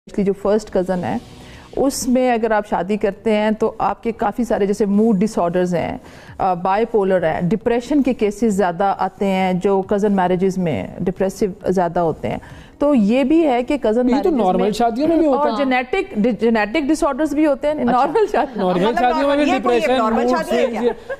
जो first cousin है उसमें अगर आप शादी करते हैं तो आपके काफ़ी सारे जैसे मूड डिसऑर्डर्स हैं, बाइपोलर है, डिप्रेशन के केसेस ज़्यादा आते हैं जो कज़न मैरिजेस में डिप्रेसिव ज़्यादा होते हैं। तो ये भी है कि कज़न मैरिजेस तो नॉर्मल शादियों में भी होता है और जेनेटिक डिसऑर्डर्स भी होते हैं। नॉर्मल शादियों में भी डिप्रेशन,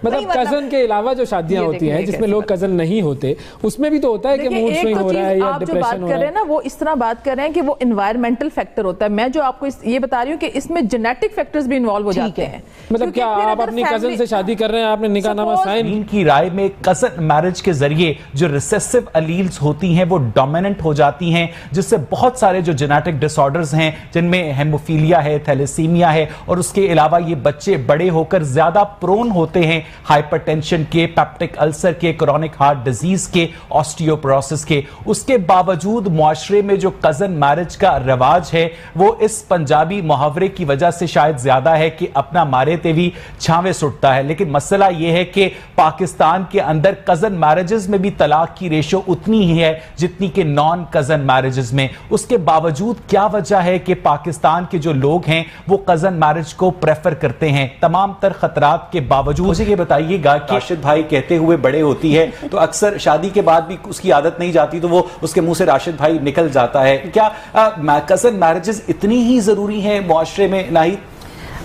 मतलब कज़न के अलावा जो शादियां होती हैं जिसमें लोग कज़न नहीं होते उसमें भी तो होता है कि मूड स्विंग हो रहा है या डिप्रेशन हो रहा है। आप जो बात कर रहे हैं ना वो इस तरह बात कर रहे हैं कि वो एनवायरमेंटल फैक्टर होता है। मैं जो आपको ये बता रही हूँ कि इसमें जेनेटिक फैक्टर्स भी इन्वॉल्व हो जाते हैं। मतलब क्या आप अपनी कज़न से शादी कर रहे हैं, आपने निकाहनामा साइन की राय में कज़न मैरिज के जरिए जो रिसेसिव अलील्स होती हैं वो डोमिनेंट हो जाती हैं, जिससे बहुत सारे जो जेनेटिक डिसऑर्डर्स हैं जिनमें हेमोफीलिया है, थैलेसीमिया है और उसके अलावा ये बच्चे बड़े होकर ज्यादा प्रोन होते हैं हाइपरटेंशन के, पेप्टिक अल्सर के, क्रोनिक हार्ट डिजीज के, ऑस्टियोपोरोसिस के। उसके बावजूद मुआशरे में जो कज़न मैरिज का रिवाज है वो इस पंजाबी मुहावरे की वजह से शायद ज्यादा है कि अपना मारे तेवी छावे सुटता है। लेकिन मसला यह है कि पाकिस्तान के अंदर कज़न मैरिजेस में भी तलाक की रेशो उतनी ही है जितनी कि नॉन कज़न मैरिजेस में। उसके बावजूद क्या वजह है कि पाकिस्तान के जो लोग हैं वो कज़न मैरिज को प्रेफर करते हैं तमाम तर खतरात के बावजूद? मुझे ये बताइएगा कि राशिद भाई कहते हुए बड़े होती है तो अक्सर शादी के बाद भी उसकी आदत नहीं जाती तो वो उसके मुंह से राशिद भाई निकल जाता है। क्या कज़न मैरिजेस इतनी ही जरूरी हैं मुआशरे में? नहीं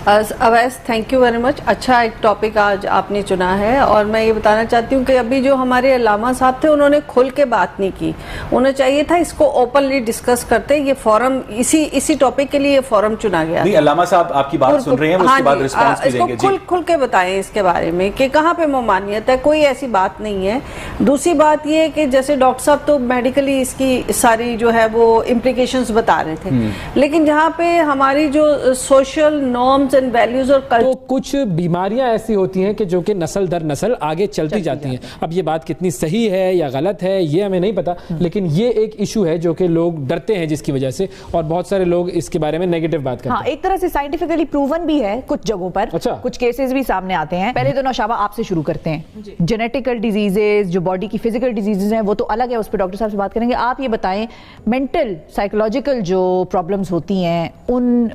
Awais, thank you very much. अच्छा एक टॉपिक आज आपने चुना है और मैं ये बताना चाहती हूँ कि अभी जो हमारे अल्लामा साहब थे उन्होंने खुल के बात नहीं की। उन्हें चाहिए था इसको ओपनली डिस्कस करते। ये फोरम इसी टॉपिक के लिए ये फोरम चुना गया। अल्लामा साहब आपकी बात सुन रहे हैं, उसके बाद रिस्पांस भी देंगे। इसको खुल के बताएं इसके बारे में कि कहाँ पे ममानियत है, कोई ऐसी बात नहीं है। दूसरी बात ये कि जैसे डॉक्टर साहब तो मेडिकली इसकी सारी जो है वो इम्प्लीकेशंस बता रहे थे, लेकिन जहाँ पे हमारी जो सोशल नॉर्म्स एंड वैल्यूज और तो कुछ बीमारियां ऐसी होती हैं कि जो कि नस्ल दर नस्ल आगे चलती जाती हैं। अब ये बात कितनी सही है या गलत है ये हमें नहीं पता, लेकिन ये एक इशू है जो कि लोग डरते हैं जिसकी वजह से, और बहुत सारे लोग इसके बारे में नेगेटिव बात करते हैं। हाँ, एक तरह से साइंटिफिकली प्रूवन भी है कुछ जगहों पर। अच्छा। कुछ केसेस भी सामने आते हैं। पहले तो नौशाबा आपसे शुरू करते हैं। जेनेटिकल डिजीजेस जो बॉडी की फिजिकल डिजीजेस हैं वो तो अलग है, उस पर डॉक्टर साहब से बात करेंगे। आप ये बताएं मेंटल साइकोलॉजिकल जो प्रॉब्लम्स होती हैं उन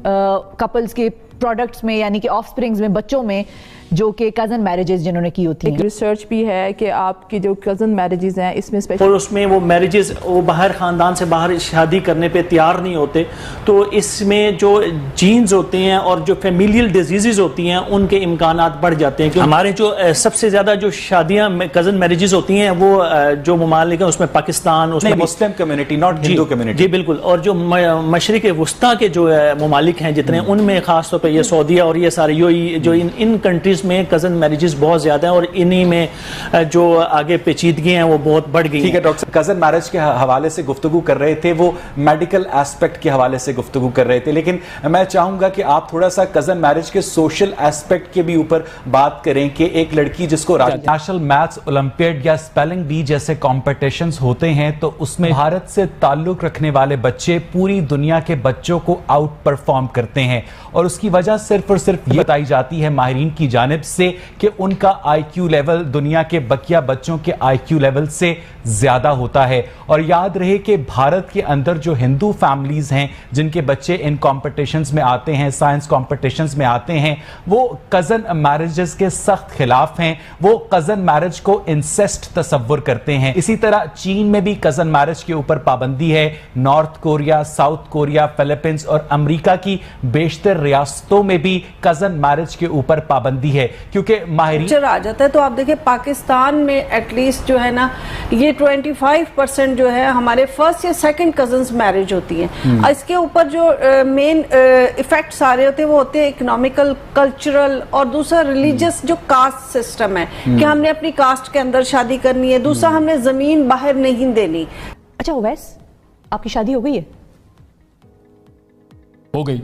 कपल्स के प्रोडक्ट्स में यानी कि ऑफस्प्रिंग्स में, बच्चों में जो कि कज़न मैरिजेस जिन्होंने की होती हैं। रिसर्च भी है कि आपकी जो कज़न मैरिजेस हैं इसमें स्पेशल और उसमें वो मैरिजेस वो बाहर ख़ानदान से बाहर शादी करने पे तैयार नहीं होते, तो इसमें जो जीन्स होते हैं और जो फैमिलियल डिजीज़ होती हैं उनके इम्कानात बढ़ जाते हैं। हमारे जो सबसे ज़्यादा जो शादियाँ कज़न मैरिजेस होती हैं वो जो ममालिक हैं उसमें पाकिस्तान, उसमें Muslim community, not Hindu community. जी बिल्कुल। और जो मशरिक़ वस्ता के जो ममालिक हैं जितने, उनमें ख़ास तौर पर ये सऊदीया और ये सारे जो इन कंट्रीज़ में कज़न मैरिजेस बहुत ज्यादा है और इन्हीं में जो आगे पेचीदगी हैं वो बहुत बढ़ गई। ठीक है डॉक्टर, कज़न मैरिज के हवाले से गुफ्तगू कर रहे थे, वो मेडिकल एस्पेक्ट के हवाले से गुफ्तगू कर रहे थे, लेकिन मैं चाहूंगा कि आप थोड़ा सा कज़न मैरिज के सोशल एस्पेक्ट के भी ऊपर बात करें कि एक लड़की जिसको नेशनल मैथ्स ओलंपियाड या स्पेलिंग बी जैसे कॉम्पिटिशन्स होते हैं तो उसमें भारत से ताल्लुक रखने वाले बच्चे पूरी दुनिया के बच्चों को आउट परफॉर्म करते हैं, और उसकी वजह सिर्फ और सिर्फ ये बताई जाती है माहिरीन की जानिब से कि उनका आईक्यू लेवल दुनिया के बकिया बच्चों के आईक्यू लेवल से ज्यादा होता है। और याद रहे कि भारत के अंदर जो हिंदू फैमिलीज हैं जिनके बच्चे इन कॉम्पिटिशन्स में आते हैं, साइंस कॉम्पिटिशन्स में आते हैं, वो कज़न मैरिजेस के सख्त खिलाफ हैं। वो कज़न मैरिज को इंसेस्ट तस्वुर करते हैं। इसी तरह चीन में भी कज़न मैरिज के ऊपर पाबंदी है। North Korea, south Korea, Philippines और अमेरिका की बेशतर रियासतों में भी कज़न मैरिज के ऊपर पाबंदी है, क्योंकि माहिरीन आ जाता है। तो आप देखिए पाकिस्तान में एटलीस्ट जो है ना ये 25% जो है हमारे फर्स्ट या सेकंड कजन्स मैरिज होती हैं। इसके ऊपर जो मेन इफेक्ट्स आ रहे होते हैं वो होते हैं इकोनॉमिकल, कल्चरल और दूसरा रिलीजियस जो कास्ट सिस्टम है कि हमने अपनी कास्ट के अंदर शादी करनी है, दूसरा हमने जमीन बाहर नहीं देनी। अच्छा उवैस, आपकी शादी हो गई है? हो गई।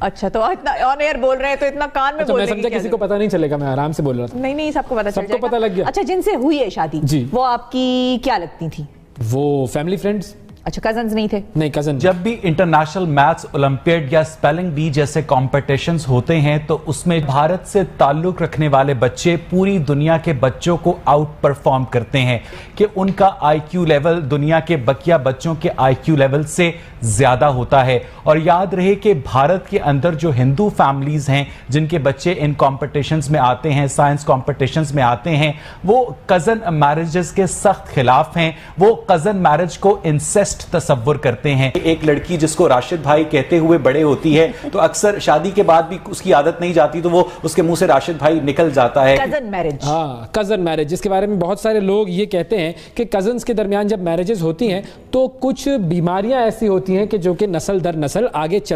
अच्छा, तो इतना ऑन एयर बोल रहे हैं तो इतना कान में बोल रहे हैं। मैं समझा किसी को पता नहीं चलेगा, मैं आराम से बोल रहा था। नहीं सबको पता चल जाएगा। सबको पता लग गया। अच्छा, जिनसे हुई है शादी जी, वो आपकी क्या लगती थी? वो फैमिली फ्रेंड्स। اچھا کزنز نہیں تھے؟ نہیں کزن. جب بھی انٹرنیشنل میتھس اولمپیڈ یا اسپیلنگ بی جیسے کمپٹیشنز ہوتے ہیں تو اس میں بھارت سے تعلق رکھنے والے بچے پوری دنیا کے بچوں کو آؤٹ پرفارم کرتے ہیں کہ ان کا آئی کیو لیول دنیا کے بقیہ بچوں کے آئی کیو لیول سے زیادہ ہوتا ہے. اور یاد رہے کہ بھارت کے اندر جو ہندو فیملیز ہیں جن کے بچے ان کمپٹیشنز میں آتے ہیں, سائنس کمپٹیشنز میں آتے ہیں, وہ کزن میرجز کے سخت خلاف ہیں. وہ کزن میرج کو انسیسٹ تصور کرتے ہیں. ایک لڑکی جس کو راشد بھائی کہتے ہوئے بڑے ہوتی ہے تو اکثر شادی کے بعد بھی اس کی عادت نہیں جاتی تو وہ اس کے منہ سے راشد بھائی نکل جاتا ہے. Cousin marriage. ہاں کزن میرج, جس کے بارے میں بہت سارے لوگ یہ کہتے ہیں کہ کزنز کے درمیان جب میرجز ہوتی ہیں تو کچھ بیماریاں ایسی ہوتی ہیں کہ جو کہ نسل در نسل آگے چلتی